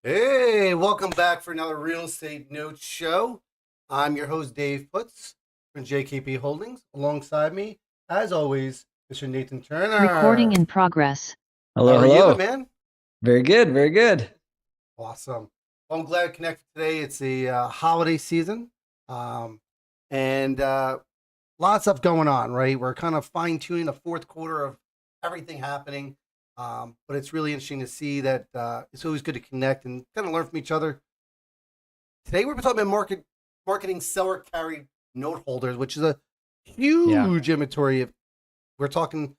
Hey, welcome back for another Real Estate Notes show. I'm your host, Dave Putz from JKP Holdings. Alongside me, as always, Mr. Nathan Recording Turner. in progress. How Hello, are you, hello. man? Very good, very good. Awesome. Well, I'm glad to connect today. It's the holiday season, um, and lots of stuff going on, right? We're kind of fine tuning the fourth quarter of everything happening. But it's really interesting to see that it's always good to connect and kind of learn from each other. Today we're talking about marketing seller carried note holders, which is a Yeah. huge inventory. We're talking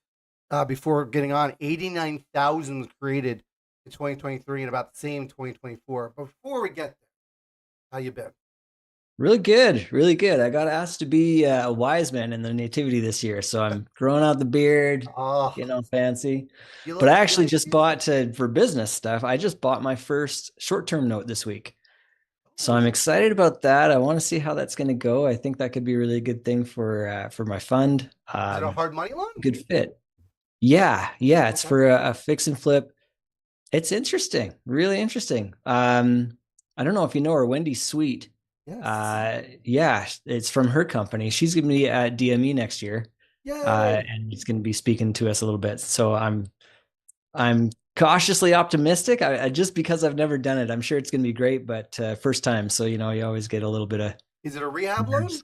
before getting on 89,000 created in 2023 and about the same 2024. Before we get there, how you been? Really good, really good. I got asked to be a wise man in the nativity this year, so I'm growing out the beard, Oh, getting all fancy. you But look I actually great, just dude. bought for business stuff. I just bought my first short-term note this week. So I'm Oh, excited about that. I want to see how that's going to go. I think that could be a really good thing for my fund. is it a hard money loan? Good fit. Yeah, yeah. It's Okay. for a fix and flip. It's interesting, really interesting. I don't know if you know her, Wendy Sweet. Yes. Yeah, it's from her company. She's going to be at DME next year, Yay. and it's going to be speaking to us a little bit. So I'm cautiously optimistic. I just because I've never done it, I'm sure it's going to be great. But first time, so you always get a little bit of Is it a rehab loan? nerves.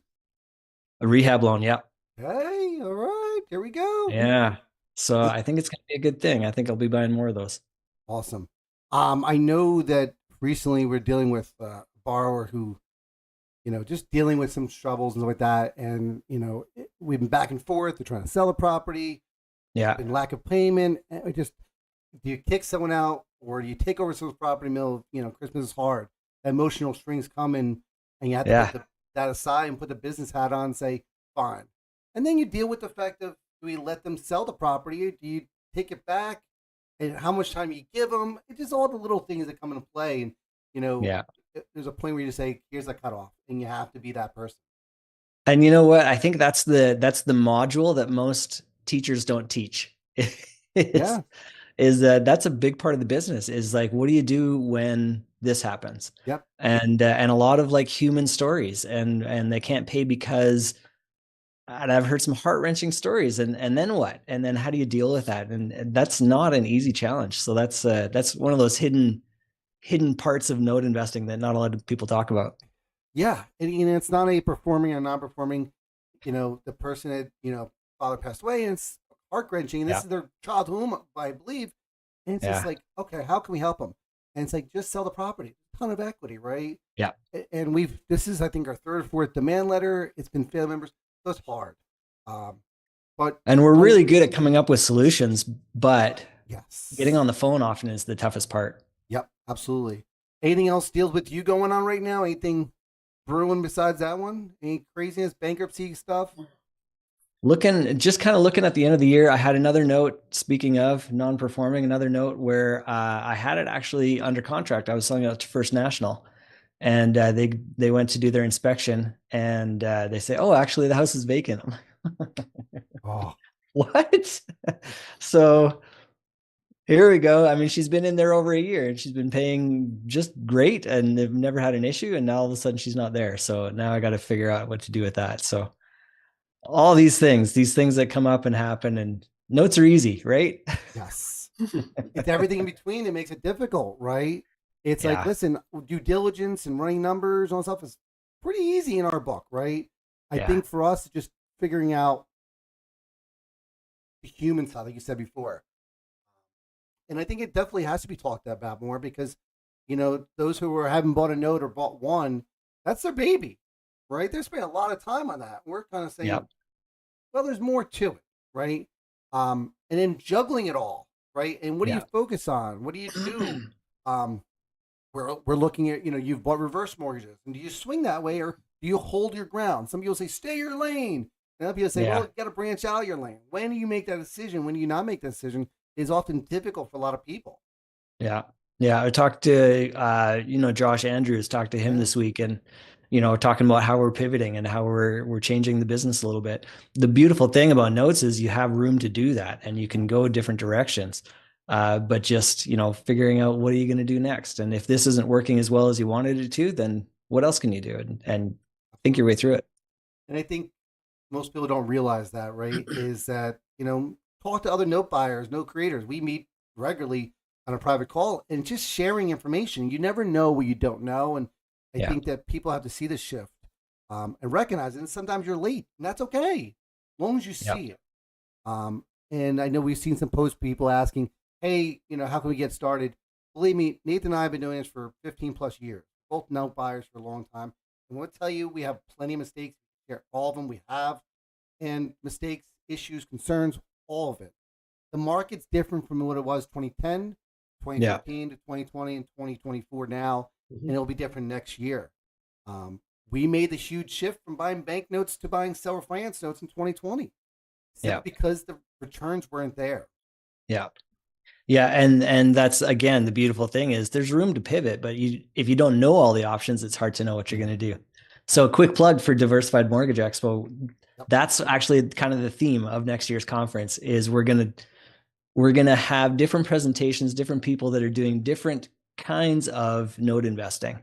A rehab loan, yeah, Hey, all right. Here we go. yeah. So It, I think it's going to be a good thing. I think I'll be buying more of those. awesome. I know that recently we're dealing with a borrower who just dealing with some troubles and stuff like that. And, we've been back and forth. They're trying to sell the property, Yeah, been lack of payment. And do you kick someone out or do you take over someone's property middle? Christmas is hard. Emotional strings come in and you have to put yeah, that aside and put the business hat on and say, fine. And then you deal with the fact of, do we let them sell the property? Do you take it back? And how much time you give them? It's just all the little things that come into play. And, you know, yeah. there's a point where you just say, here's a cutoff, and you have to be that person. And you know what? I think that's the module that most teachers don't teach. is Yeah. is that that's a big part of the business is like what do you do when this happens? Yep. And a lot of like human stories and they can't pay because and I've heard some heart-wrenching stories and then what? And then how do you deal with that? And that's not an easy challenge. So that's one of those hidden parts of note investing that not a lot of people talk about. Yeah. And, it's not a performing or non performing, the person that, father passed away, and it's heart wrenching. And this Yeah. is their child whom I believe. And it's just Yeah. like, okay, how can we help them? And it's like, just sell the property, ton of equity, right? Yeah. And this is, I think, our third or fourth demand letter. It's been family members. So it's hard. Um, but And we're I, really good at coming up with solutions, but getting yes. on the phone often is the toughest part. Yep, absolutely. Anything else deals with you going on right now? Anything brewing besides that one? Any craziness, bankruptcy stuff? Just kind of looking at the end of the year, I had another note, speaking of non-performing, another note where I had it actually under contract. I was selling it to First National, and they went to do their inspection, and they say, "Oh, actually, the house is vacant." I'm like, Oh, what? So here we go. I mean, she's been in there over a year and she's been paying just great and they've never had an issue. And now all of a sudden she's not there. So now I got to figure out what to do with that. So all these things that come up and happen, and notes are easy, right? yes. It's everything in between that makes it difficult, right? It's like, Yeah. listen, due diligence and running numbers and all stuff is pretty easy in our book, right? I Yeah. think for us, just figuring out the human side, like you said before. And I think it definitely has to be talked about more because, those who haven't bought a note or bought one, that's their baby, right? They're spending a lot of time on that. We're kind of Yeah. saying, well, there's more to it, right? And then juggling it all, right? And what do you Yeah. focus on? What do you do? Um, we're looking at, you've bought reverse mortgages, and do you swing that way or do you hold your ground? Some people say, stay your lane. And other people say, well, Yeah. you got to branch out of your lane. When do you make that decision? When do you not make that decision is often difficult for a lot of people. Yeah. Yeah. I talked to Josh Andrews, talked to him Yeah. this week and talking about how we're pivoting and how we're changing the business a little bit. The beautiful thing about notes is you have room to do that and you can go different directions. But just, figuring out what are you going to do next? And if this isn't working as well as you wanted it to, then what else can you do? And think your way through it. And I think most people don't realize that, right? Is that, talk to other note buyers, note creators. We meet regularly on a private call and just sharing information. You never know what you don't know. And I Yeah. think that people have to see the shift and recognize it. And sometimes you're late, and that's okay, as long as you Yeah. see it. And I know we've seen some post people asking, hey, how can we get started? Believe me, Nathan and I have been doing this for 15 plus years, both note buyers for a long time. And we'll tell you, we have plenty of mistakes. Here, all of them we have, and mistakes, issues, concerns, all of it. The market's different from what it was 2010, Yeah. 2015 to 2020 and 2024 now, Mhm. and it'll be different next year. We made the huge shift from buying banknotes to buying seller finance notes in 2020, Yeah. simply because the returns weren't there. Yeah. Yeah, and that's again the beautiful thing is there's room to pivot, but if you don't know all the options, it's hard to know what you're going to do. So a quick plug for Diversified Mortgage Expo. Yep. That's actually kind of the theme of next year's conference is we're gonna have different presentations, different people that are doing different kinds of note investing.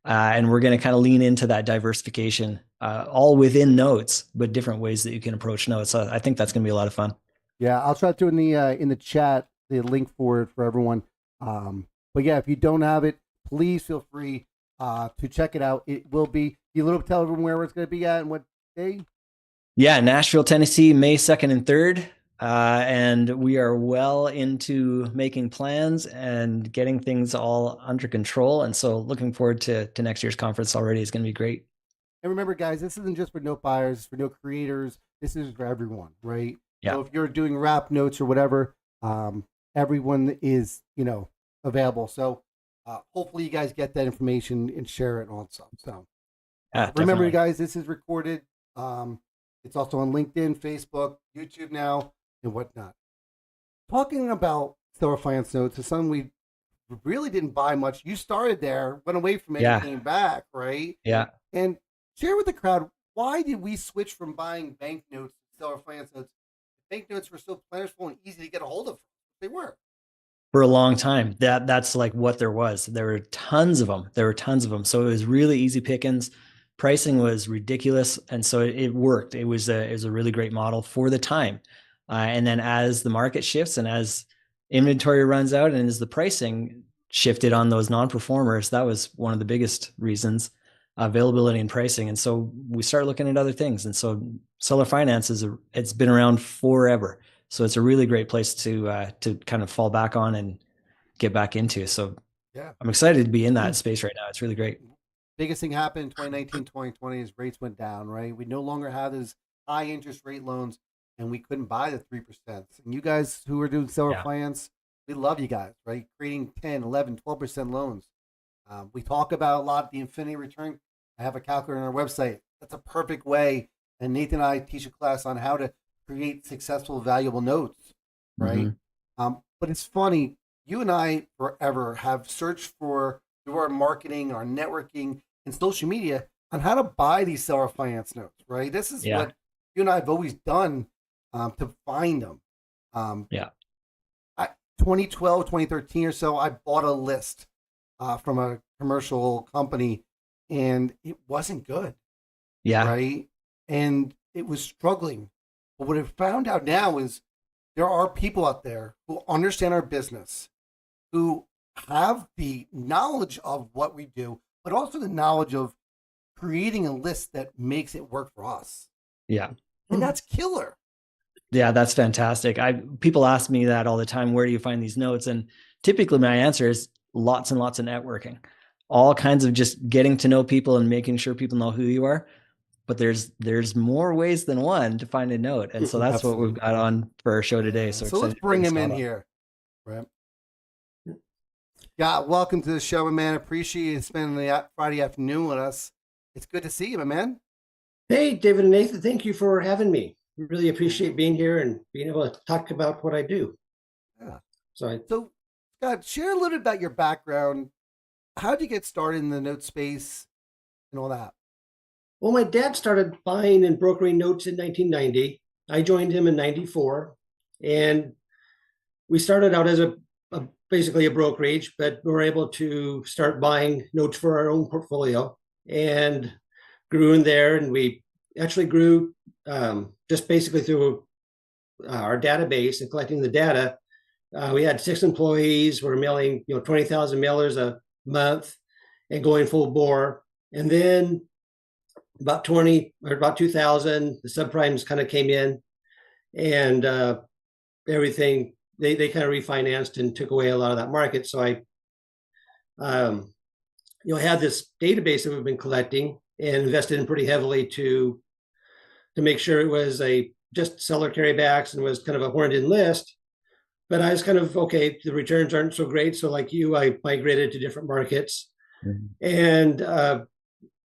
And we're going to kind of lean into that diversification, all within notes, but different ways that you can approach notes. So I think that's going to be a lot of fun. Yeah, I'll try to do in the chat the link for it for everyone. But yeah, if you don't have it, please feel free to check it out. It will be. You little tell everyone where it's going to be at and what day. Yeah, Nashville, Tennessee, May 2nd and 3rd. And we are well into making plans and getting things all under control. And so looking forward to next year's conference already. It's going to be great. And remember, guys, this isn't just for note buyers, it's for note creators. This is for everyone, right? Yeah. So if you're doing wrap notes or whatever, everyone is, available. So hopefully you guys get that information and share it and all that stuff. So remember, Definitely. you guys, this is recorded. It's also on LinkedIn, Facebook, YouTube now, and whatnot. Talking about seller finance notes is something we really didn't buy much. You started there, went away from it, Yeah. and came back, right? Yeah. And share with the crowd, why did we switch from buying banknotes to seller finance notes? Banknotes were so plentiful and easy to get a hold of. They were. For a long time. That's like what there was. There were tons of them. So it was really easy pickings. Pricing was ridiculous, and so it worked. It was a really great model for the time. And then as the market shifts and as inventory runs out and as the pricing shifted on those non-performers, that was one of the biggest reasons, availability and pricing. And so we start looking at other things. And so seller finance it's been around forever. So it's a really great place to kind of fall back on and get back into. So Yeah. I'm excited to be in that space right now. It's really great. Biggest thing happened in 2019, 2020 is rates went down, right? We no longer have those high interest rate loans and we couldn't buy the 3%. And you guys who are doing seller finance, we love you guys, right? Creating 10, 11, 12% loans. We talk about a lot the infinity return. I have a calculator on our website. That's a perfect way. And Nathan and I teach a class on how to create successful, valuable notes, right? But it's funny. You and I forever have searched for through our marketing, our networking, and social media on how to buy these seller finance notes, right? This is what you and I have always done to find them. 2012, 2013 or so, I bought a list from a commercial company and it wasn't good. Yeah. Right. And it was struggling. But what I found out now is there are people out there who understand our business, who have the knowledge of what we do, but also the knowledge of creating a list that makes it work for us. Yeah. And that's killer. Yeah, that's fantastic. People ask me that all the time. Where do you find these notes? And typically my answer is lots and lots of networking, all kinds of just getting to know people and making sure people know who you are. But there's more ways than one to find a note. And so that's what we've got on for our show today. So let's bring him in here. Right. Yeah, welcome to the show, my man. Appreciate you spending the Friday afternoon with us. It's good to see you, my man. Hey, David and Nathan, thank you for having me. Really appreciate being here and being able to talk about what I do. Yeah. So Scott, share a little bit about your background. How did you get started in the note space and all that? Well, my dad started buying and brokering notes in 1990. I joined him in 94. And we started out as basically a brokerage, but we were able to start buying notes for our own portfolio and grew in there. And we actually grew just basically through our database and collecting the data. We had 6 employees. We're mailing 20,000 mailers a month and going full bore. And then about 2000, the subprimes kind of came in, and everything they kind of refinanced and took away a lot of that market. So I had this database that we've been collecting and invested in pretty heavily to make sure it was just seller carrybacks and was kind of a horned in list. But I was kind of, okay, the returns aren't so great. So like you, I migrated to different markets. Mm-hmm. And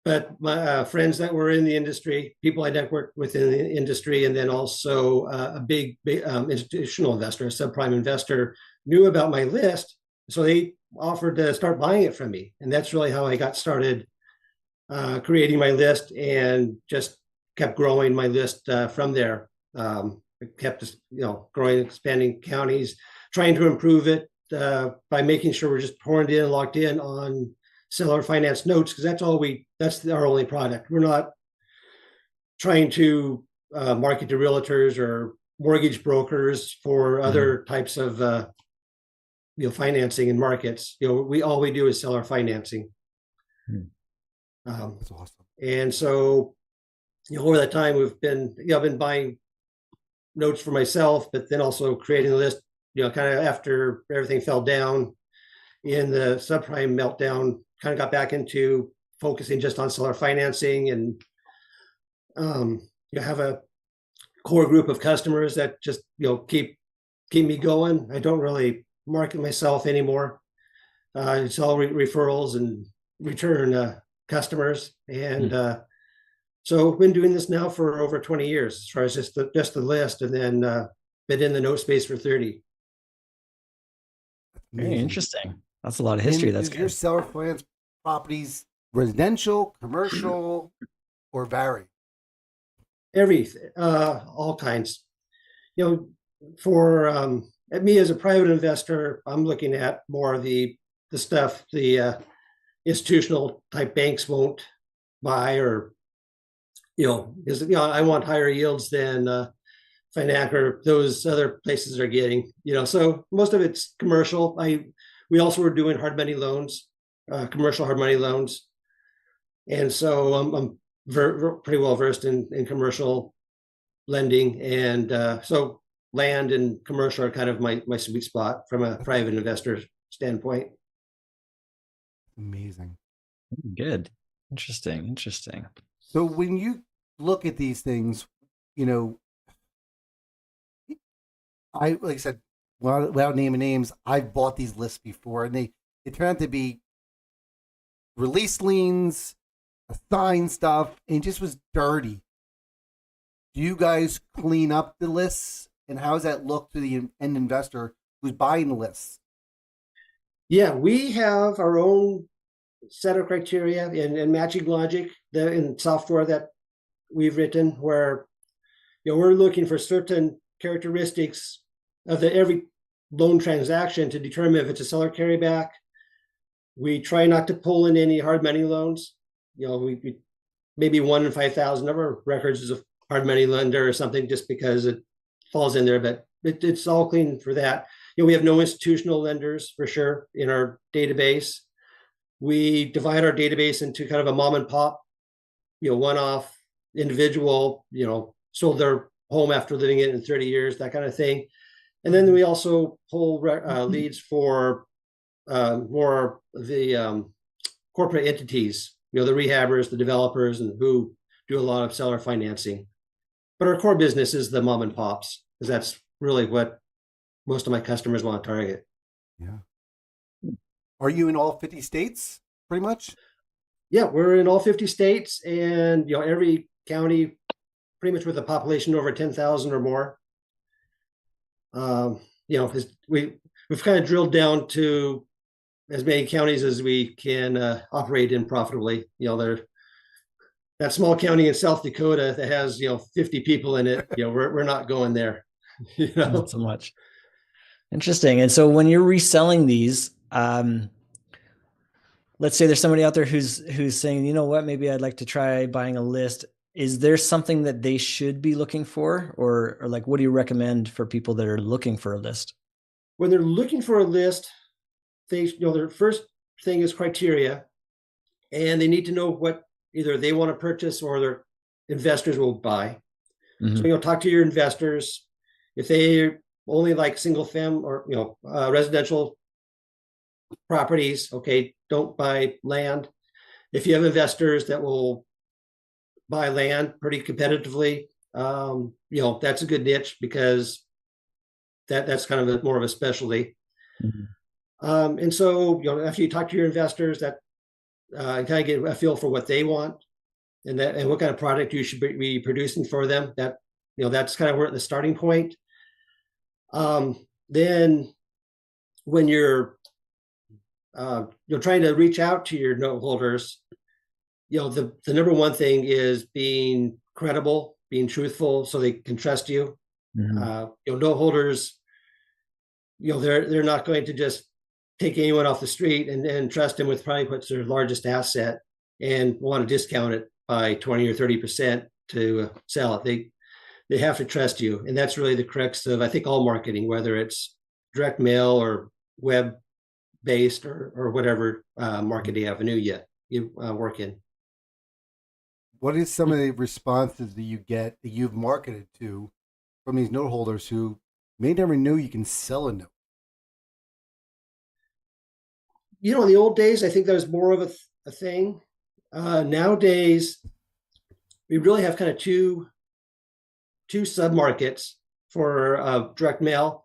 but my friends that were in the industry, people I networked with in the industry, and then also a big institutional investor, a subprime investor, knew about my list. So they offered to start buying it from me. And that's really how I got started creating my list, and just kept growing my list from there. It kept growing, expanding counties, trying to improve it by making sure we're just horned in, locked in on seller finance notes, because that's our only product. We're not trying to market to realtors or mortgage brokers for other types of financing in markets. All we do is seller financing. That's awesome. And so over that time I've been buying notes for myself, but then also creating a list, kind of after everything fell down in the subprime meltdown, kind of got back into focusing just on seller financing, and have a core group of customers that just keep me going. I don't really market myself anymore. It's all referrals and return customers, and so I've been doing this now for over 20 years, as far as just the list, and then been in the note space for 30. Very interesting. That's a lot of history. That's good. Your seller finance properties residential, commercial, or vary? Everything, all kinds. For me as a private investor, I'm looking at more of the stuff the institutional type banks won't buy, or because I want higher yields than Finac or those other places are getting. So most of it's commercial. We also were doing hard money loans, commercial hard money loans, and so I'm pretty well versed in commercial lending, and so land and commercial are kind of my sweet spot from a private investor standpoint. Amazing. Good. Interesting. So when you look at these things, like I said, without naming names, I've bought these lists before, and they turn out to be release liens, assigned stuff, and it just was dirty. Do you guys clean up the lists, and how does that look to the end investor who's buying the lists? Yeah, we have our own set of criteria and matching logic in software that we've written, where we're looking for certain characteristics of every loan transaction to determine if it's a seller carryback. We try not to pull in any hard money loans. We maybe 1 in 5,000 of our records is a hard money lender or something, just because it falls in there, but it's all clean for that. We have no institutional lenders for sure in our database. We divide our database into kind of a mom and pop, one-off individual, sold their home after living in it in 30 years, that kind of thing. And then we also pull leads for more of the corporate entities, the rehabbers, the developers, and who do a lot of seller financing. But our core business is the mom and pops, because that's really what most of my customers want to target. Yeah. Are you in all 50 states, pretty much? Yeah, we're in all 50 states, and every county, pretty much with a population over 10,000 or more. We've kind of drilled down to as many counties as we can operate in profitably. That small county in South Dakota that has 50 people in it. We're not going there. Not so much. Interesting. And so when you're reselling these, let's say there's somebody out there who's saying, you know what, maybe I'd like to try buying a list. Is there something that they should be looking for, or like, what do you recommend for people that are looking for a list? When they're looking for a list, their first thing is criteria, and they need to know what either they want to purchase or their investors will buy. Mm-hmm. So talk to your investors. If they only like single family or residential properties, okay, don't buy land. If you have investors that will buy land pretty competitively, that's a good niche, because that's kind of more of a specialty. Mm-hmm. And so after you talk to your investors, that kind of get a feel for what they want, and what kind of product you should be producing for them. That's kind of where the starting point. Then when you're trying to reach out to your note holders, the number one thing is being credible, being truthful, so they can trust you. Mm-hmm. Note holders, they're not going to just take anyone off the street and trust them with probably what's their largest asset and want to discount it by 20 or 30% to sell it. They have to trust you, and that's really the crux of, I think, all marketing, whether it's direct mail or web based or whatever marketing avenue you work in. What is some of the responses that you get that you've marketed to from these note holders who may never knew you can sell a note? In the old days, I think that was more of a thing. Nowadays, we really have kind of two submarkets for direct mail.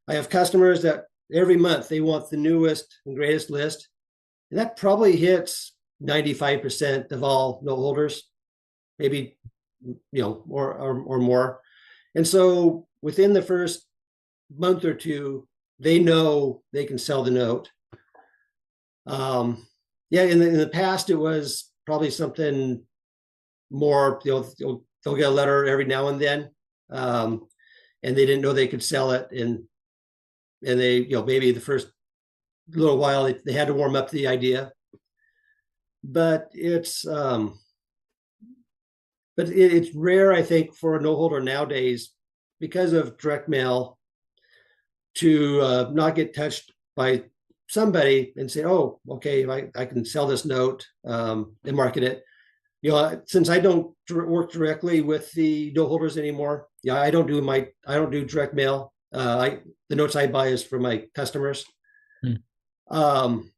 I have customers that every month they want the newest and greatest list, and that probably hits 95% of all note holders, maybe or more. And so within the first month or two, they know they can sell the note. In the past, it was probably something more. They'll get a letter every now and then, and they didn't know they could sell it, and they maybe the first little while they had to warm up to the idea. But it's rare, I think, for a note holder nowadays, because of direct mail, to not get touched by somebody and say, "Oh, okay, I can sell this note and market it." Since I don't work directly with the note holders anymore, I don't do direct mail. The notes I buy is for my customers. I'm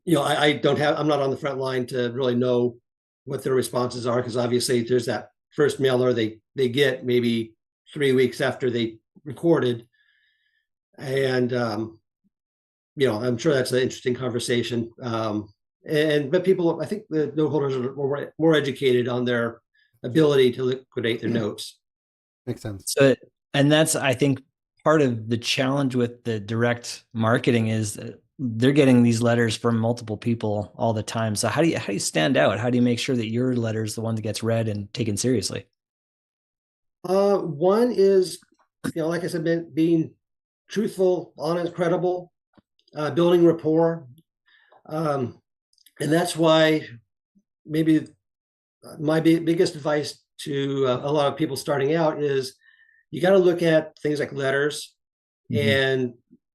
not on the front line to really know what their responses are, because obviously there's that first mailer they get maybe 3 weeks after they recorded, and I'm sure that's an interesting conversation. But people, I think the note holders are more educated on their ability to liquidate their notes. Makes sense. So, and that's, I think, part of the challenge with the direct marketing is they're getting these letters from multiple people all the time. So how do you stand out? How do you make sure that your letter is the one that gets read and taken seriously? One is, like I said, being truthful, honest, credible, building rapport. And that's why maybe my biggest advice to a lot of people starting out is you got to look at things like letters and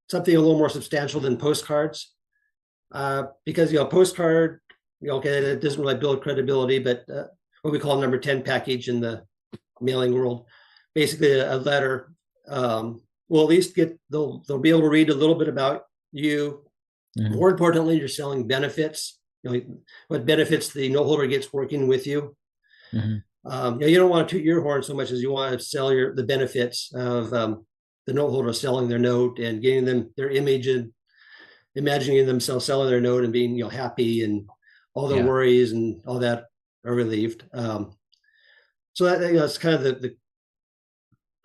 something a little more substantial than postcards, because postcard, it doesn't really build credibility, but what we call number 10 package in the mailing world, basically a letter, will at least they'll be able to read a little bit about you. More importantly, you're selling benefits. What benefits the note holder gets working with you. You don't want to toot your horn so much as you want to sell the benefits of the note holder selling their note and getting them their image and imagining themselves selling their note and being happy, and all their worries and all that are relieved. So that it's kind of the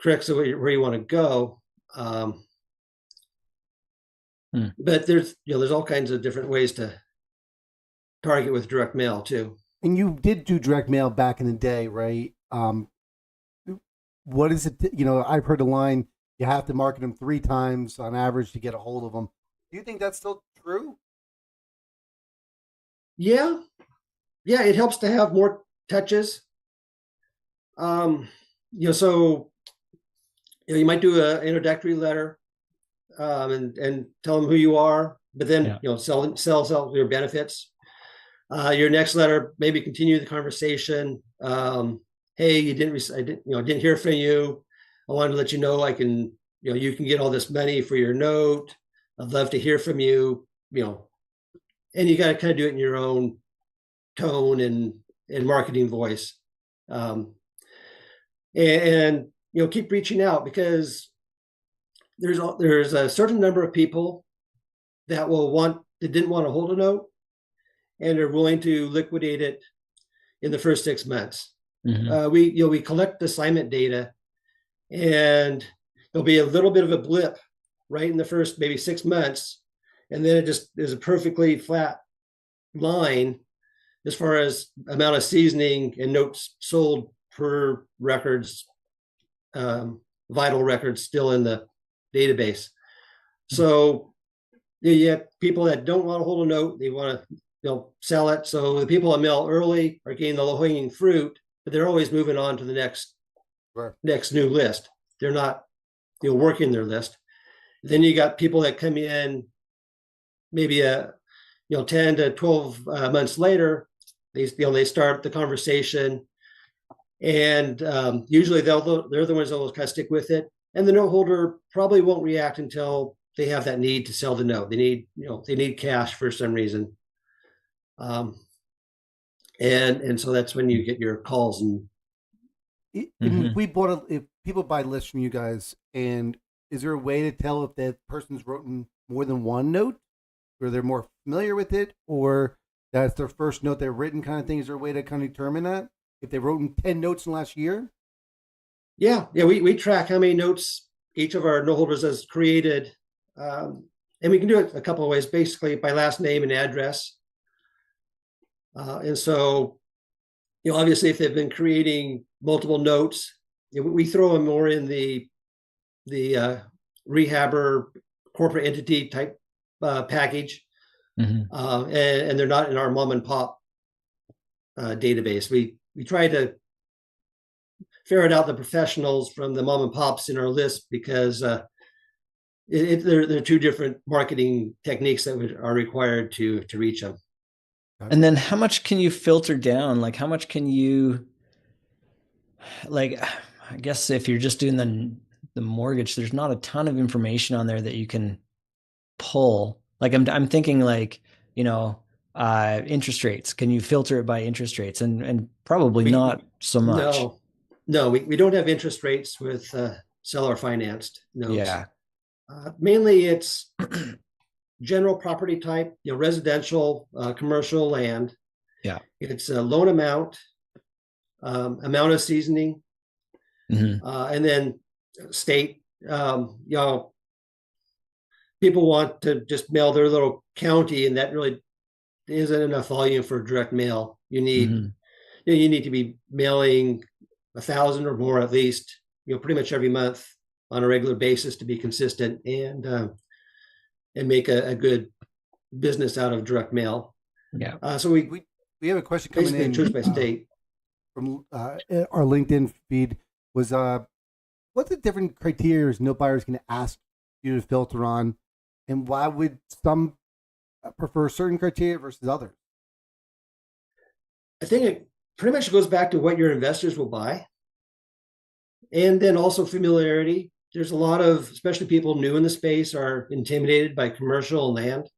crux of where you want to go. But there's all kinds of different ways to target with direct mail too. And you did do direct mail back in the day, right? What is it? I've heard the line, you have to market them 3 times on average to get a hold of them. Do you think that's still true? Yeah, yeah, it helps to have more touches. So you might do an introductory letter, and tell them who you are, but then sell your benefits. Your next letter, maybe continue the conversation. Hey, I didn't hear from you. I wanted to let you know you can get all this money for your note. I'd love to hear from you. And you got to kind of do it in your own tone and marketing voice. And keep reaching out, because there's a certain number of people that didn't want to hold a note and are willing to liquidate it in the first 6 months. Mm-hmm. We collect assignment data, and there'll be a little bit of a blip right in the first maybe 6 months, and then it just is a perfectly flat line as far as amount of seasoning and notes sold per records, vital records still in the database. So you have people that don't want to hold a note, they want to sell it. So the people that mail early are getting the low-hanging fruit, but they're always moving on to the next new list. They're not working their list. Then you got people that come in maybe 10 to 12 months later. They start the conversation, and usually they're the ones that will kind of stick with it. And the note holder probably won't react until they have that need to sell the note. They need cash for some reason. And so that's when you get your calls. And if people buy lists from you guys, and is there a way to tell if that person's written more than one note, or they're more familiar with it, or that's their first note they've written kind of thing? Is there a way to kind of determine that if they've written 10 notes in the last year? Yeah. We track how many notes each of our note holders has created. And we can do it a couple of ways, basically by last name and address. And so, obviously, if they've been creating multiple notes, we throw them more in the rehabber corporate entity type package, and they're not in our mom and pop database. We try to ferret out the professionals from the mom and pops in our list, because there are two different marketing techniques that are required to reach them. And then how much can you filter down? Like, how much can you, I guess if you're just doing the mortgage, there's not a ton of information on there that you can pull. Like I'm thinking interest rates. Can you filter it by interest rates? And probably not so much. No, we don't have interest rates with seller financed notes. Yeah. Mainly it's general property type, residential, commercial land. Yeah. It's a loan amount, amount of seasoning, and then state. People want to just mail their little county, and that really isn't enough volume for direct mail. You need you need to be mailing 1,000 or more at least, pretty much every month on a regular basis to be consistent and make a good business out of direct mail. Yeah. So we have a question coming in choose by state from our LinkedIn feed. Was what's the different criteria note buyers can ask you to filter on, and why would some prefer certain criteria versus others? I think it pretty much goes back to what your investors will buy, and then also familiarity. There's a lot of, especially people new in the space, are intimidated by commercial land.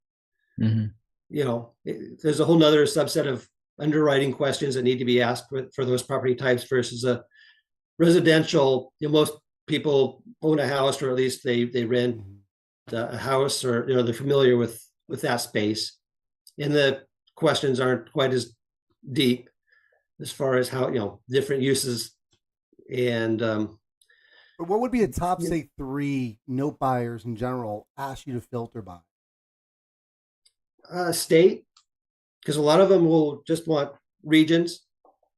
There's a whole nother subset of underwriting questions that need to be asked for those property types versus a residential. Most people own a house, or at least they rent a house, or they're familiar with that space, and the questions aren't quite as deep as far as how different uses. And what would be the top, say, 3 note buyers in general ask you to filter by? State, because a lot of them will just want regions.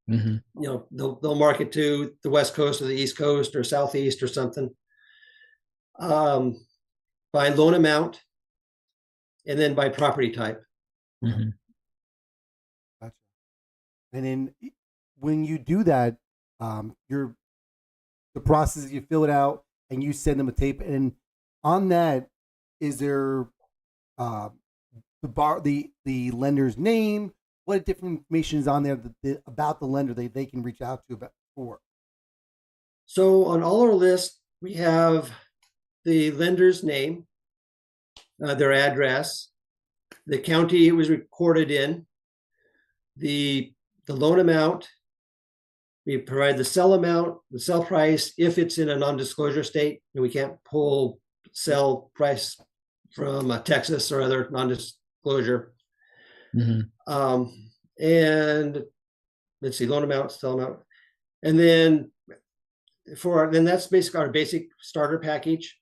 They'll market to the West Coast or the East Coast or Southeast or something. by loan amount, and then by property type. Mm-hmm. Gotcha. And then when you do that, you're the process is you fill it out and you send them a tape. And on that, is there uh, the lender's name? What different information is on there about the lender they can reach out to about for? So on all our lists, we have the lender's name, their address, the county it was recorded in, the loan amount. We provide the sell amount, the sell price, if it's in a non-disclosure state, and we can't pull sell price from Texas or other non-disclosure. Mm-hmm. And let's see, loan amount, sell amount, and then then that's basically our basic starter package.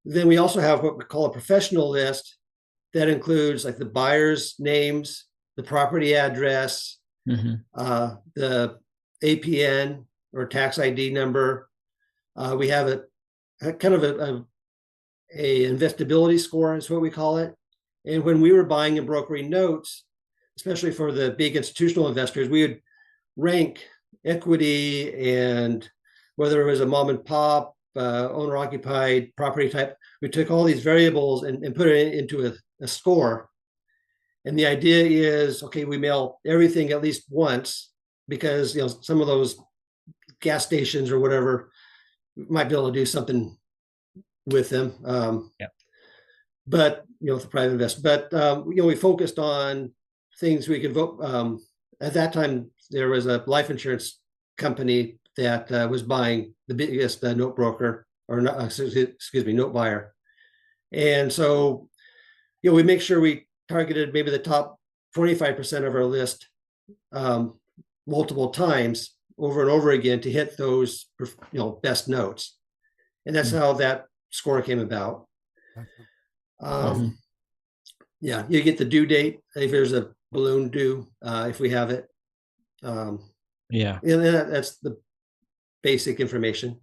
Then we also have what we call a professional list that includes like the buyer's names, the property address, Mm-hmm. the APN or tax ID number. We have a kind of a investability score is what we call it. And when we were buying and brokering notes, especially for the big institutional investors, we would rank equity and whether it was a mom and pop, owner occupied property type. We took all these variables and put it into a score. And the idea is, okay, we mail everything at least once because some of those gas stations or whatever might be able to do something with them. But for private investment. But we focused on things we could vote. At that time, there was a life insurance company that was buying the biggest note broker or note buyer, and so we make sure we targeted maybe the top 25% of our list multiple times over and over again to hit those best notes, and that's how that score came about. Yeah, you get the due date if there's a balloon due, if we have it. And that's the basic information.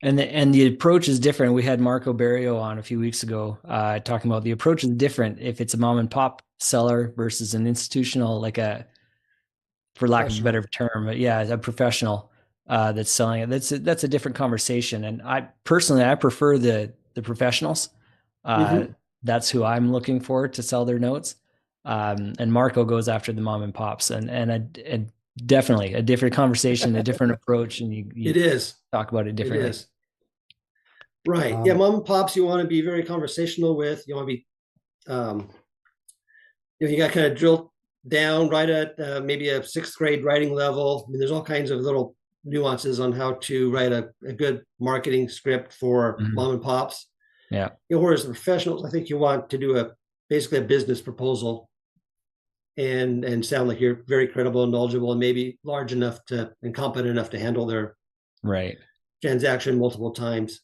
And the approach is different. We had Marco Barrio on a few weeks ago talking about the approach is different if it's a mom and pop seller versus an institutional, like for lack of a better term, a professional that's selling it. That's a different conversation. And I prefer the professionals. That's who I'm looking for to sell their notes. And Marco goes after the mom and pops, and definitely a different conversation, a different approach, and you it is talk about it differently. It is. Right. Yeah. Mom and pops, you want to be very conversational with, you want to be, you got to kind of drill down right at maybe a 6th grade writing level. I mean, there's all kinds of little nuances on how to write a good marketing script for mom and pops. Yeah. Whereas the professionals, I think you want to do basically a business proposal and sound like you're very credible and knowledgeable and maybe large enough and competent enough to handle their transaction multiple times.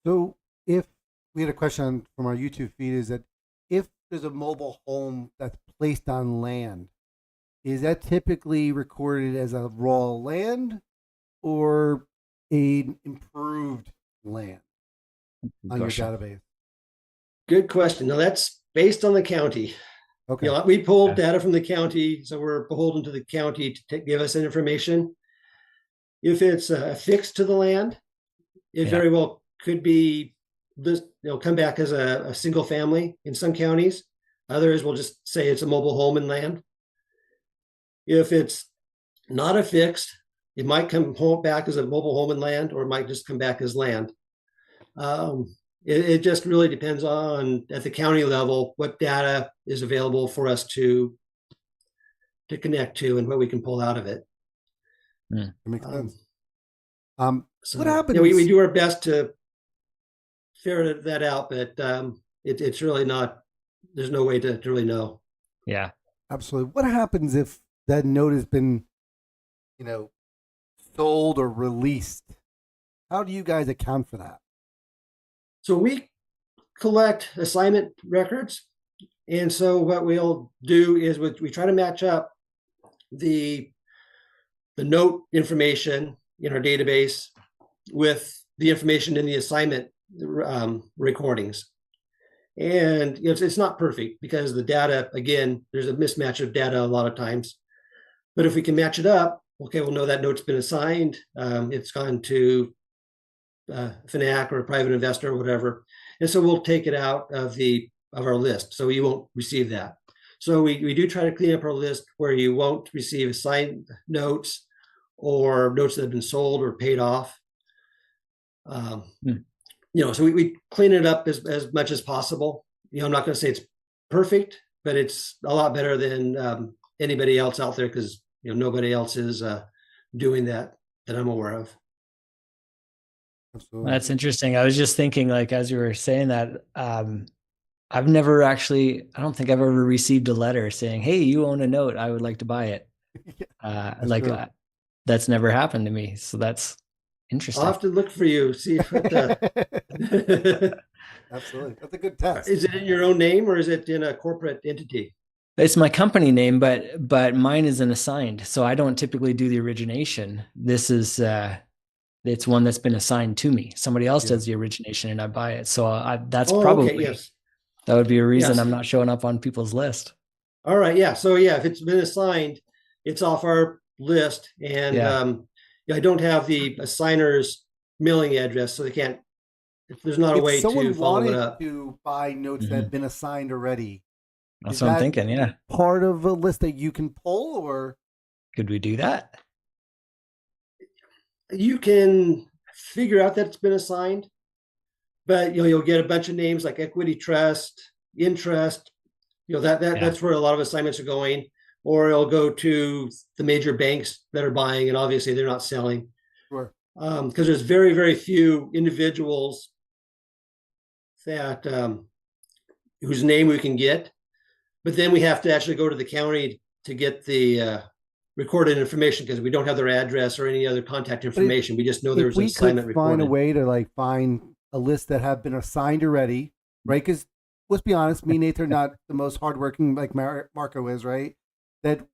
So if we had a question from our YouTube feed, is that if there's a mobile home that's placed on land, is that typically recorded as a raw land or an improved land on your database? Good question. Now that's based on the county. Okay. We pulled data from the county, so we're beholden to the county to give us that information. If it's affixed to the land, it very well could be come back as a single family in some counties. Others will just say it's a mobile home and land. If it's not affixed, it might come back as a mobile home and land, or it might just come back as land. It just really depends on, at the county level, what data is available for us to connect to and what we can pull out of it. That makes sense. So, what happens? We do our best to figure that out, but it's really not, there's no way to really know. Yeah, absolutely. What happens if that note has been, sold or released? How do you guys account for that? So we collect assignment records. And so what we'll do is we try to match up the note information in our database with the information in the assignment recordings. And it's not perfect because the data, again, there's a mismatch of data a lot of times. But if we can match it up, okay, we'll know that note's been assigned. It's gone to FNAC or a private investor or whatever. And so we'll take it out of our list. So you won't receive that. So we do try to clean up our list where you won't receive assigned notes or notes that have been sold or paid off. So we clean it up as much as possible. I'm not going to say it's perfect, but it's a lot better than anybody else out there because nobody else is doing that I'm aware of. Absolutely. That's interesting. I was just thinking, like, as you were saying that, I've never actually, I don't think I've ever received a letter saying, hey, you own a note, I would like to buy it. That's never happened to me. So that's interesting. I'll have to look for you, see what Absolutely. That's a good test. Is it in your own name or is it in a corporate entity? It's my company name, but mine isn't assigned. So I don't typically do the origination. This is, it's one that's been assigned to me. Somebody else does the origination and I buy it. So that's probably, okay, yes. That would be a reason Yes. I'm not showing up on people's list. All right. Yeah. So if it's been assigned, it's off our list. And I don't have the assigner's mailing address, so they can't, there's not a way to follow it up. If someone wanted to buy notes that have been assigned already, that's what I'm thinking. Yeah. Part of a list that you can pull, or could we do that? You can figure out that it's been assigned, but you'll get a bunch of names like equity trust, interest, that's where a lot of assignments are going, or it'll go to the major banks that are buying, and obviously they're not selling. Sure. Because there's very, very few individuals that whose name we can get, but then we have to actually go to the county to get the recorded information because we don't have their address or any other contact information. We just know there was an assignment recorded. Find a way to find a list that have been assigned already, right? Because let's be honest, me and Nathan are not the most hardworking like Marco is, right? That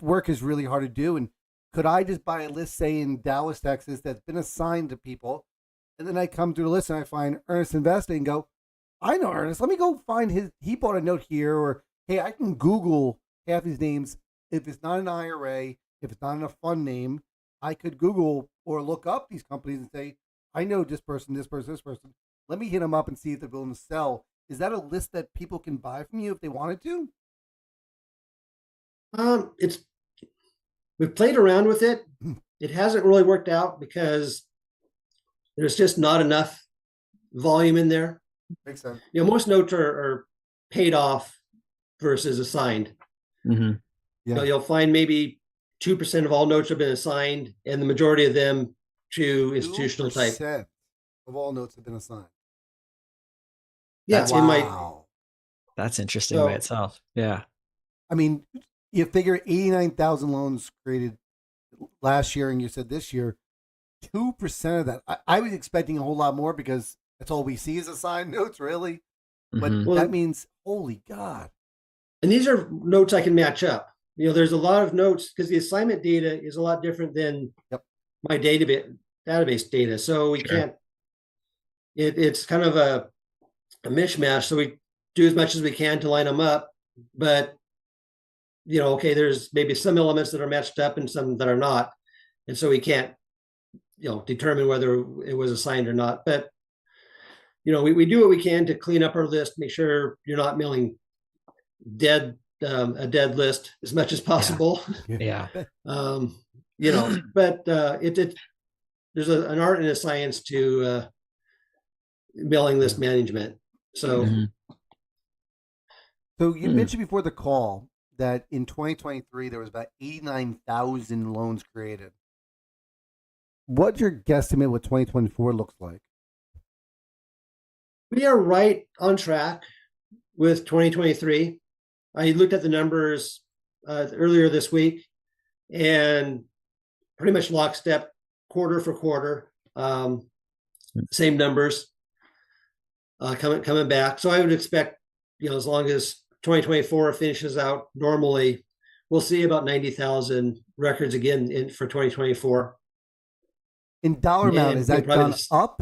work is really hard to do. And could I just buy a list, say in Dallas, Texas, that's been assigned to people, and then I come through the list and I find Ernest Investing and go, I know Ernest. Let me go find he bought a note here, or hey, I can Google half these names. If it's not an IRA, if it's not in a fund name, I could Google or look up these companies and say, I know this person, this person, this person. Let me hit them up and see if they're willing to sell. Is that a list that people can buy from you if they wanted to? We've played around with it. It hasn't really worked out because there's just not enough volume in there. Makes sense. Most notes are paid off versus assigned. Mm-hmm. Yeah. You'll find maybe 2% of all notes have been assigned, and the majority of them to institutional type. 2% of all notes have been assigned. Yeah, wow. That's interesting by itself. Yeah. I mean, you figure 89,000 loans created last year, and you said this year, 2% of that. I was expecting a whole lot more because that's all we see is assigned notes, really. But that means, holy God. And these are notes I can match up. There's a lot of notes because the assignment data is a lot different than my database data. So we can't, it's kind of a mishmash. So we do as much as we can to line them up, but there's maybe some elements that are matched up and some that are not. And so we can't, determine whether it was assigned or not. But, we do what we can to clean up our list, make sure you're not mailing a dead list as much as possible. Yeah. But there's an art and a science to mailing list management. So, So you mentioned before the call that in 2023 there was about 89,000 loans created. What's your guesstimate what 2024 looks like? We are right on track with 2023. I looked at the numbers earlier this week, and pretty much lockstep, quarter for quarter, same numbers coming back. So I would expect, as long as 2024 finishes out normally, we'll see about 90,000 records again for 2024. In dollar amount, And has that probably gone this- up?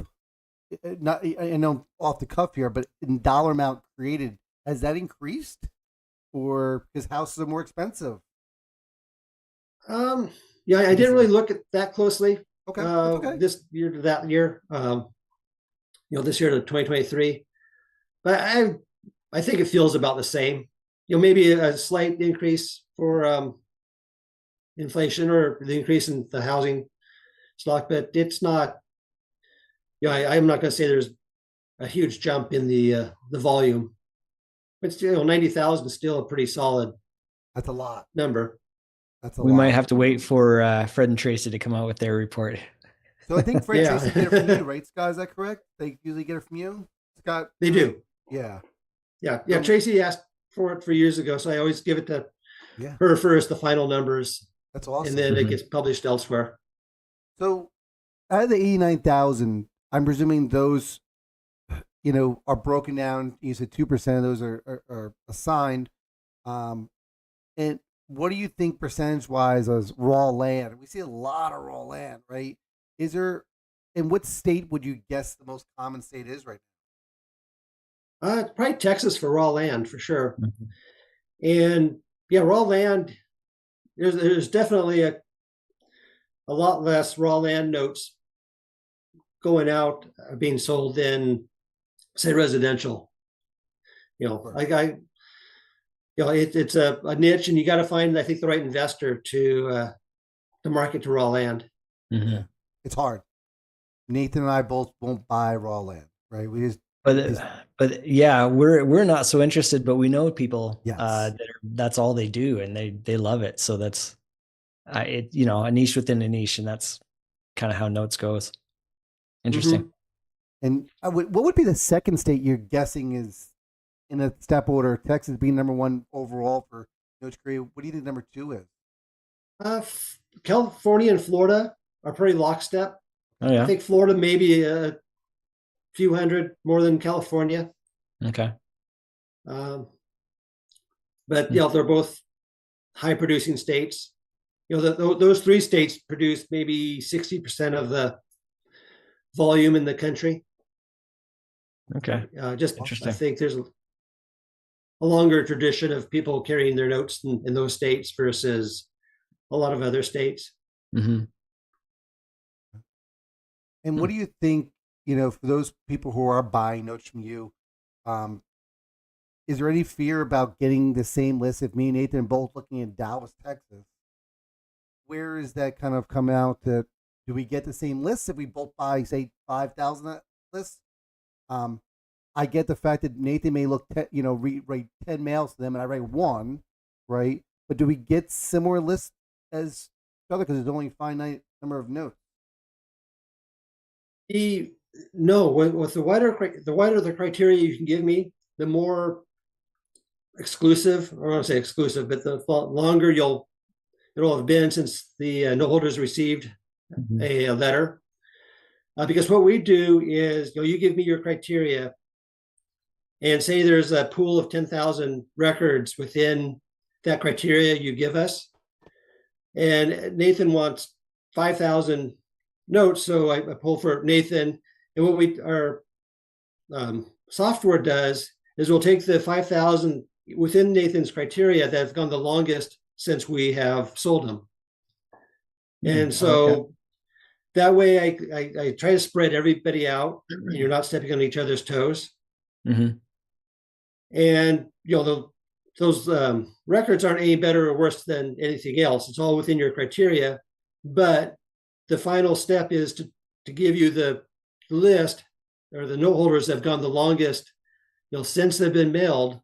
Not, I know off the cuff here, but in dollar amount created, has that increased? Or because houses are more expensive? Yeah, I Guess didn't really look at that closely. Okay, that's okay. This year to that year. This year to 2023. But I think it feels about the same. Maybe a slight increase for inflation or the increase in the housing stock, but it's not. I'm not going to say there's a huge jump in the volume, but still 90,000 is still a pretty solid That's a lot. number. That's a We lot. might have to wait for Fred and Tracy to come out with their report. So I think Fred Yeah. Tracy get it from you, right, Scott? Is that correct? They usually get it from you, Scott. They do. Yeah. Yeah. Um, Tracy asked for it for years ago, so I always give it to Yeah. her first, the final numbers, That's awesome. and then it Mhm. gets published elsewhere. So out of the 89,000, I'm presuming those, are broken down. You said 2% of those are assigned. And what do you think percentage wise as raw land? We see a lot of raw land, right? Is there, in what state would you guess the most common state is right It's probably Texas for raw land for sure. Mhm. And yeah, raw land, there's definitely a lot less raw land notes going out being sold than say residential. Sure. It's a niche, and you got to find, I think, the right investor to market to raw land. Mhm. now? It's hard. Nathan and I both won't buy raw land, right? We just, But yeah, we're not so interested, but we know people Yes. that's all they do, and they love it. So that's a niche within a niche, and that's kind of how notes goes. Interesting. Mhm. and what would be the second state you're guessing is in a step order? Texas being number one overall for notes created. What do you think number two is? California and Florida are pretty lockstep. Oh yeah. I think Florida maybe a few hundred more than California. Okay. But they're both high producing states. Those three states produce maybe 60% of the volume in the country. Okay. I Interesting. think there's a longer tradition of people carrying their notes in those states versus a lot of other states. Hmm. And what do you think? For those people who are buying notes from you, is there any fear about getting the same list? If me and Nathan are both looking in Dallas, Texas, where is that kind of come out? Do we get the same list if we both buy, say, 5,000 lists? I get the fact that Nathan may look, write 10 mails to them, and I write one, right? But do we get similar lists as each other because there's only a finite number of notes? No, with the wider the criteria you can give me, the more exclusive, or I want to say exclusive, but the longer it'll have been since the note holders received Mhm. a letter. Because what we do is, you give me your criteria, and say there's a pool of 10,000 records within that criteria you give us, and Nathan wants 5,000 notes, so I pull for Nathan, and what our software does is we'll take the 5,000 within Nathan's criteria that have gone the longest since we have sold them. And so Okay. that way I try to spread everybody out, and you're not stepping on each other's toes. Hmm. And those records aren't any better or worse than anything else. It's all within your criteria, but the final step is to give you the list or the note holders that have gone the longest, since they've been mailed.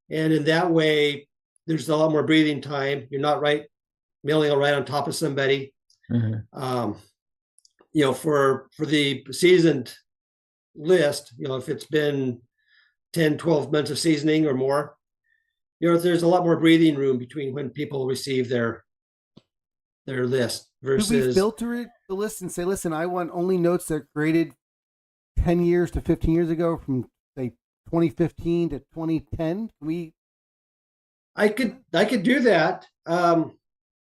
And in that way, there's a lot more breathing time. You're not mailing it right on top of somebody. Hmm. For the seasoned list, if it's been 10, 12 months of seasoning or more, there's a lot more breathing room between when people receive their list versus. Do we filter the list and say, listen, I want only notes that are created 10 years to 15 years ago, from say 2015 to 2010? I could do that.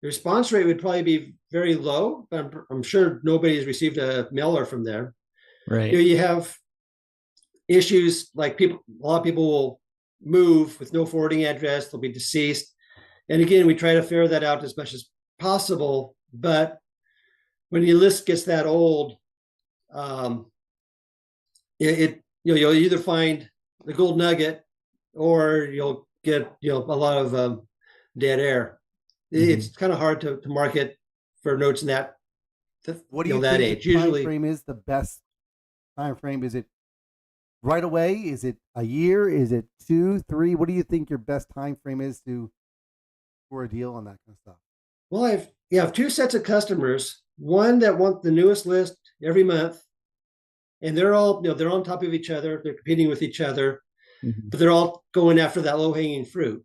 the response rate would probably be very low, but I'm sure nobody's received a mailer from there. Right. You have issues like a lot of people will move with no forwarding address, they'll be deceased. And again, we try to ferret that out as much as possible. But when your list gets that old, you'll either find the gold nugget or you'll get a lot of dead air. It's kind of hard to market for notes in that What do you that think age. the time Usually, frame is the best time frame? Is it right away? Is it a year? Is it 2, 3? What do you think your best time frame is for a deal on that kind of stuff? well, I have two sets of customers. One that want the newest list every month, and they're all they're on top of each other. They're competing with each other, but they're all going after that low hanging fruit.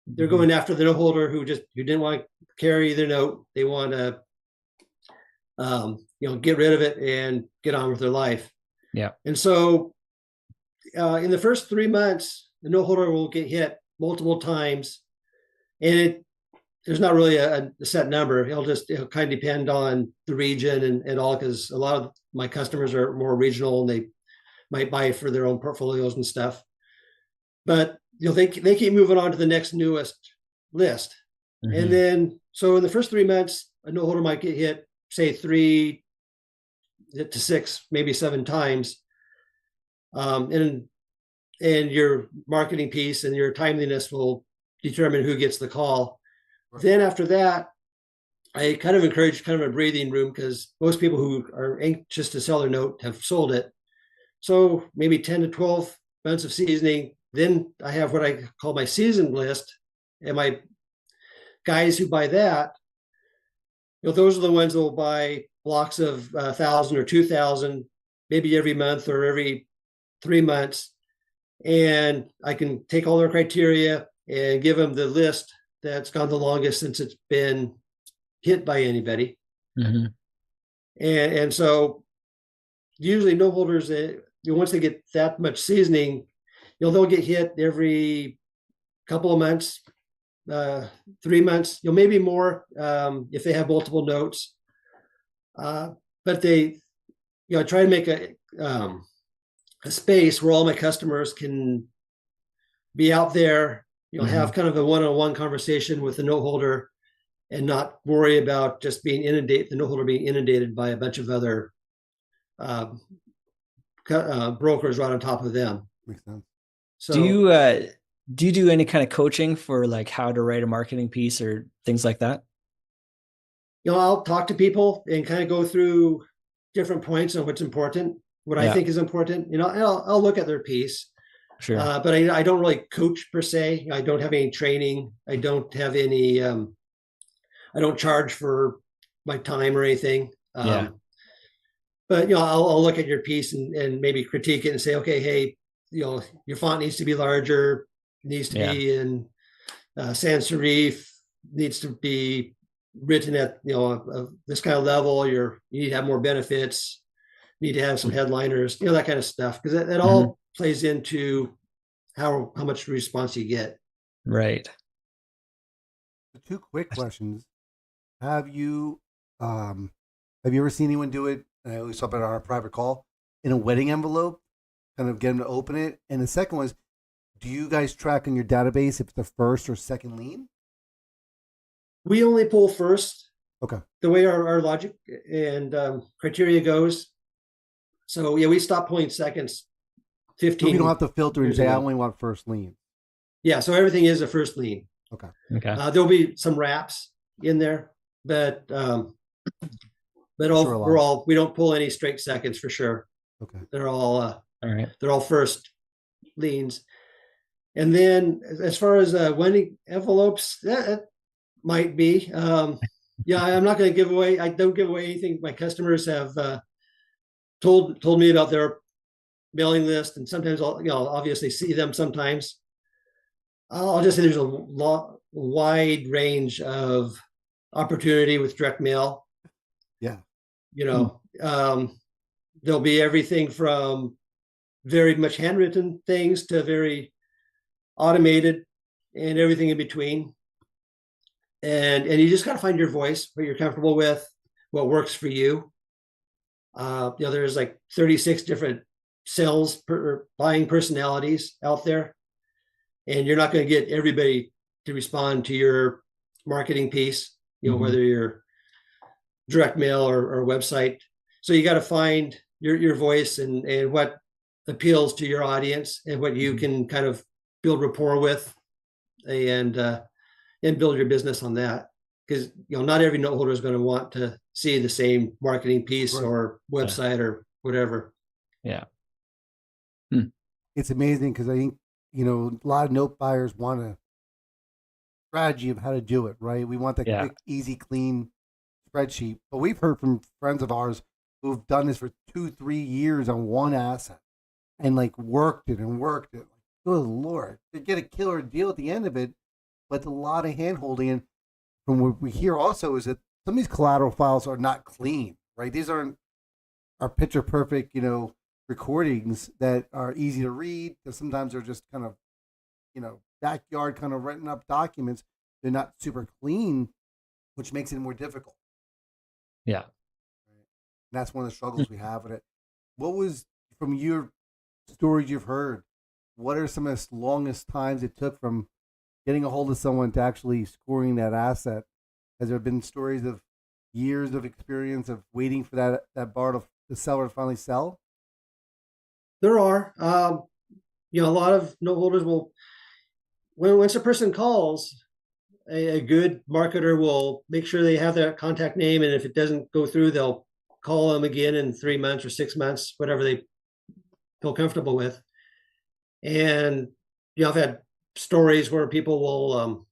They're going after the note holder who didn't want to carry their note. They want to get rid of it and get on with their life. Yeah. And so in the first 3 months, the note holder will get hit multiple times, and there's not really a set number. It'll kind of depend on the region and all, because a lot of my customers are more regional and they might buy for their own portfolios and stuff. But they keep moving on to the next newest list. And then, so in the first 3 months, a note holder might get hit, say 3 to 6, maybe 7 times. And your marketing piece and your timeliness will determine who gets the call. Right. Then after that, I kind of encourage kind of a breathing room, because most people who are anxious to sell their note have sold it. So maybe 10 to 12 months of seasoning. Then I have what I call my seasoned list, and my guys who buy that, those are the ones that will buy blocks of 1,000 or 2,000, maybe every month or every 3 months. And I can take all their criteria and give them the list that's gone the longest since it's been hit by anybody. And so usually note holders, once they get that much seasoning, they'll get hit every couple of months, 3 months, maybe more if they have multiple notes. But they, try to make a space where all my customers can be out there, have kind of a one-on-one conversation with the note holder, and not worry about just the note holder being inundated by a bunch of other brokers right on top of them. Makes sense. So do you do any kind of coaching for like how to write a marketing piece or things like that? I'll talk to people and kind of go through different points on what's important, what I think is important. I'll look at their piece. Sure. But I don't really coach per se. I don't have any training. I don't have any, I don't charge for my time or anything. But, I'll look at your piece and maybe critique it and say, okay, hey, your font needs to be larger, needs to be in sans serif, needs to be written at, this kind of level. You need to have more benefits, need to have some headliners, that kind of stuff. Because that all plays into how much response you get. Right. 2 quick questions. Have you ever seen anyone do it? I always talk about it on our private call, in a wedding envelope, kind of get them to open it. And the second was, do you guys track in your database if it's the first or second lien? We only pull first. Okay. The way our logic and criteria goes. So we stopped pulling seconds 15. So you don't have to filter and say, I only want first lien. Yeah, so everything is a first lien. Okay. There'll be some wraps in there, but we don't pull any straight seconds for sure. Okay. They're all right. They're all first liens. And then as far as wedding envelopes, that might be. I'm not going to give away. I don't give away anything. My customers have told me about their mailing list, and sometimes I'll obviously see them sometimes. I'll just say there's a wide range of opportunity with direct mail. Yeah. There'll be everything from very much handwritten things to very automated and everything in between. and you just got to find your voice, what you're comfortable with, what works for you. There's like 36 different buying personalities out there, and you're not going to get everybody to respond to your marketing piece, whether you're direct mail or website. So you got to find your voice and what appeals to your audience and what you can kind of build rapport with, and build your business on that. Because not every note holder is going to want to see the same marketing piece or website or whatever. Yeah. It's amazing because I think a lot of note buyers want a strategy of how to do it, right? We want that quick, easy, clean spreadsheet. But we've heard from friends of ours who've done this for 2-3 years on one asset and like worked it. Like, good Lord, to get a killer deal at the end of it, but a lot of hand holding. And from what we hear also is that some of these collateral files are not clean, right? These aren't our picture perfect, recordings that are easy to read. Because sometimes they're just kind of, backyard kind of written up documents. They're not super clean, which makes it more difficult. Yeah. Right? And that's one of the struggles we have with it. What was, from your stories you've heard, what are some of the longest times it took from getting a hold of someone to actually scoring that asset? Has there been stories of years of experience of waiting for that bar to the seller to finally sell? There are, a lot of note holders will, once a person calls, a good marketer will make sure they have their contact name, and if it doesn't go through, they'll call them again in 3 months or 6 months, whatever they feel comfortable with. And I've had stories where people will,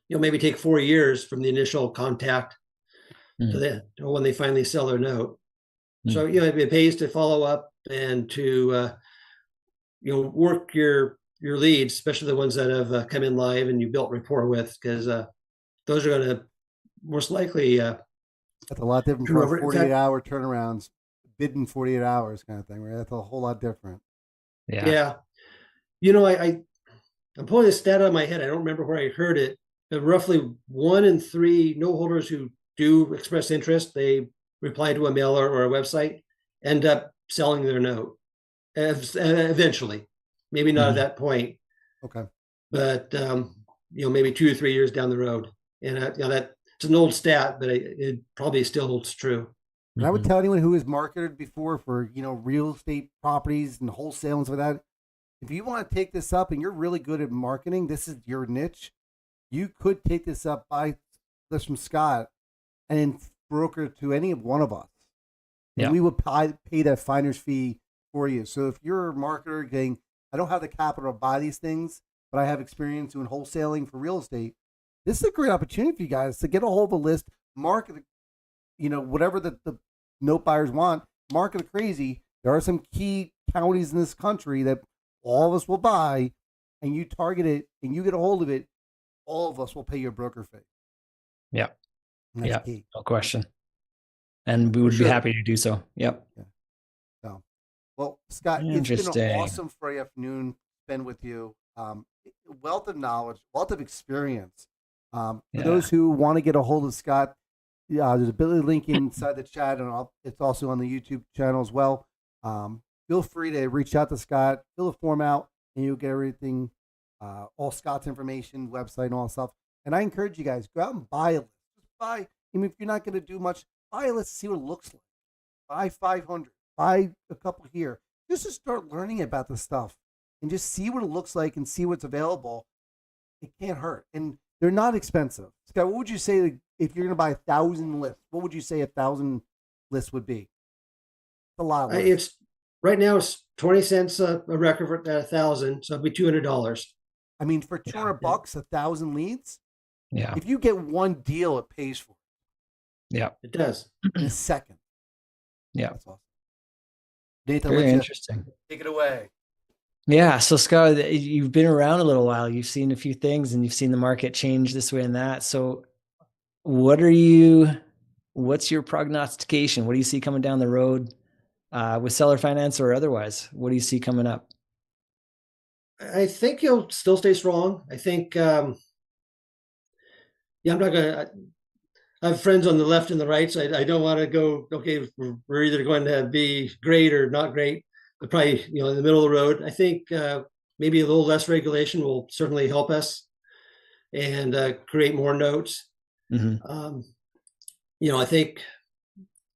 maybe take 4 years from the initial contact to when they finally sell their note. So it pays to follow up and to work your leads, especially the ones that have come in live and you built rapport with, because those are going to most likely that's a lot different from 48-hour turnarounds, bid in 48 hours kind of thing, right? That's a whole lot different. Yeah. I'm pulling a stat out of my head. I don't remember where I heard it, but roughly 1 in 3 note holders who do express interest, they reply to a mailer or a website, end up selling their note eventually. Maybe not at that point. Okay. But maybe 2 or 3 years down the road, and that it's an old stat, but it probably still holds true. And I would tell anyone who has marketed before for real estate properties and wholesale and stuff like that, if you want to take this up and you're really good at marketing, this is your niche. You could take this up, buy this from Scott, and then broker to any of one of us. And we would pay that finder's fee for you. So if you're a marketer going, I don't have the capital to buy these things, but I have experience doing wholesaling for real estate, this is a great opportunity for you guys to get a hold of a list, market, whatever the note buyers want, market it crazy. There are some key counties in this country that all of us will buy, and you target it and you get a hold of it, all of us will pay your broker fee. Yeah. That's key. No question. And we would be happy to do so. Yep. Yeah. So, well, Scott, it's been an awesome Friday afternoon spent with you. Wealth of knowledge, wealth of experience. For those who want to get a hold of Scott, there's a Billy link inside the chat, and it's also on the YouTube channel as well. Feel free to reach out to Scott, fill the form out, and you'll get everything, all Scott's information, website, and all that stuff. And I encourage you guys, go out and buy a list. Just buy, even if you're not going to do much, buy a list to see what it looks like. Buy 500, buy a couple here, just to start learning about the stuff and just see what it looks like and see what's available. It can't hurt. And they're not expensive. Scott, what would you say if you're going to buy 1,000 lists? What would you say 1,000 lists would be? It's a lot of lists. Right now it's 20 cents a record for 1,000, so it'd be $200. I mean, for $200, 1,000 leads. Yeah. If you get one deal, it pays for it. Yeah, it does. In a second. Yeah, that's awesome. Nathan, very interesting. Take it away. Yeah. So Scott, you've been around a little while. You've seen a few things, and you've seen the market change this way and that. So, what's your prognostication? What do you see coming down the road? With seller finance or otherwise, what do you see coming up? I think you'll still stay strong. I think, yeah, I'm not gonna. I have friends on the left and the right, so I don't want to go. Okay, we're either going to be great or not great. But probably, in the middle of the road. I think maybe a little less regulation will certainly help us and create more notes. Mhm. I think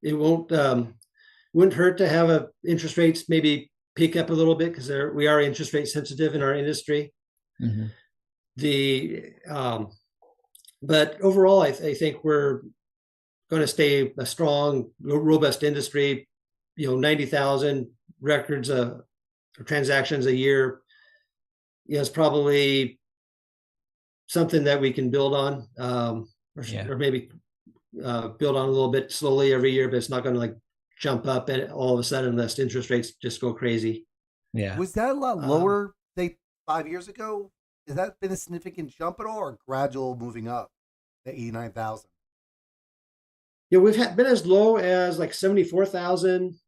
it wouldn't hurt to have interest rates maybe peak up a little bit because we are interest rate sensitive in our industry. Mhm. But overall, I think we're going to stay a strong, robust industry. 90,000 records for transactions a year. It's probably something that we can build on, or maybe build on a little bit slowly every year, but it's not going to like jump up and all of a sudden unless interest rates just go crazy. Yeah. Was that a lot lower, say, 5 years ago? Has that been a significant jump at all, or gradual moving up to 89,000? Yeah, we've been as low as like 74,000,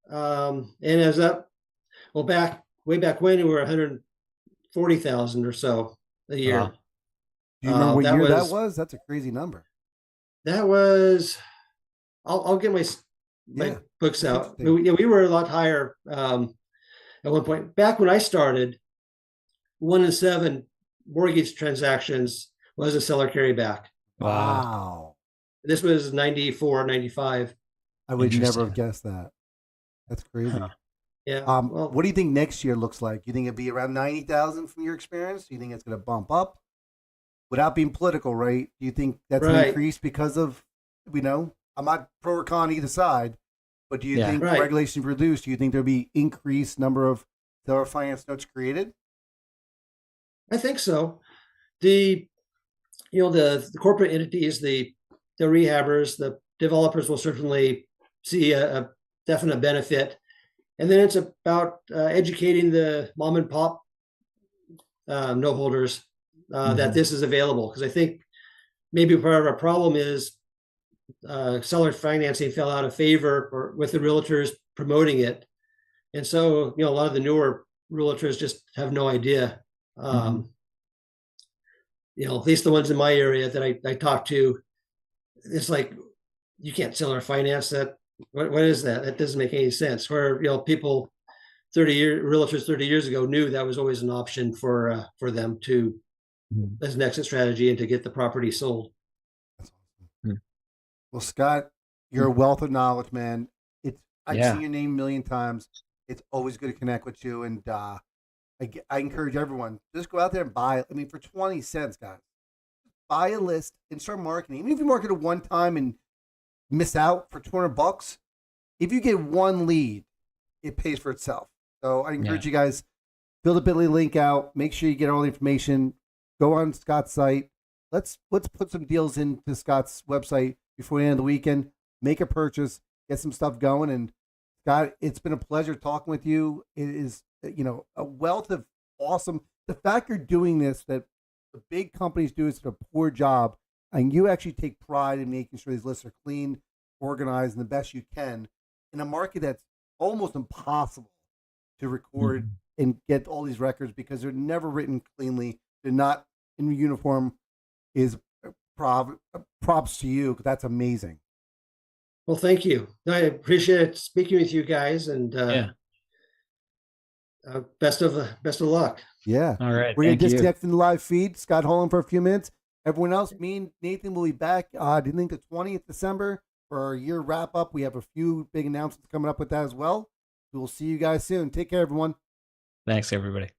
and as up, well, way back when we were 140,000 or so a year. Wow. Do you remember what year that was? That's a crazy number. That was. I'll get my books out. We were a lot higher at one point. Back when I started, 1 in 7 mortgage transactions was a seller carryback. Wow. This was 94, 95. I would never have guessed that. That's crazy. Huh. Yeah. What do you think next year looks like? You think it'd be around 90,000 from your experience? Do you think it's going to bump up? Without being political, right? Do you think that's going to increase because of, I'm not pro or con either side, but do you think regulation reduced? Do you think there'll be increased number of seller finance notes created? I think so. The corporate entities, the rehabbers, the developers will certainly see a definite benefit. And then it's about educating the mom and pop note holders that this is available. Because I think maybe part of our problem is seller financing fell out of favor with the realtors promoting it. And so, a lot of the newer realtors just have no idea. At least the ones in my area that I talk to, it's like, you can't seller finance that. What is that? That doesn't make any sense. Where, people realtors 30 years ago knew that was always an option for them to, as an exit strategy and to get the property sold. That's awesome. Well, Scott, you're a wealth of knowledge, man. I've seen your name a million times. It's always good to connect with you. And I encourage everyone, just go out there and buy it. I mean, for 20 cents, guys, buy a list and start marketing. Even if you market it one time and miss out for $200, if you get one lead, it pays for itself. So I encourage you guys, fill the Bitly link out. Make sure you get all the information. Go on Scott's site. Let's put some deals into Scott's website before the end of the weekend. Make a purchase, get some stuff going. And Scott, it's been a pleasure talking with you. It is, a wealth of awesome. The fact you're doing this, that the big companies do is a poor job, and you actually take pride in making sure these lists are clean, organized, and the best you can in a market that's almost impossible to record and get all these records because they're never written cleanly. They're not in uniform. Is props to you. That's amazing. Well, thank you. I appreciate speaking with you guys, and best of luck. Yeah. All right. We're going to disconnect from the live feed. Scott Holland for a few minutes. Everyone else, me and Nathan will be back. I think the 20th December for our year wrap up. We have a few big announcements coming up with that as well. We will see you guys soon. Take care, everyone. Thanks, everybody.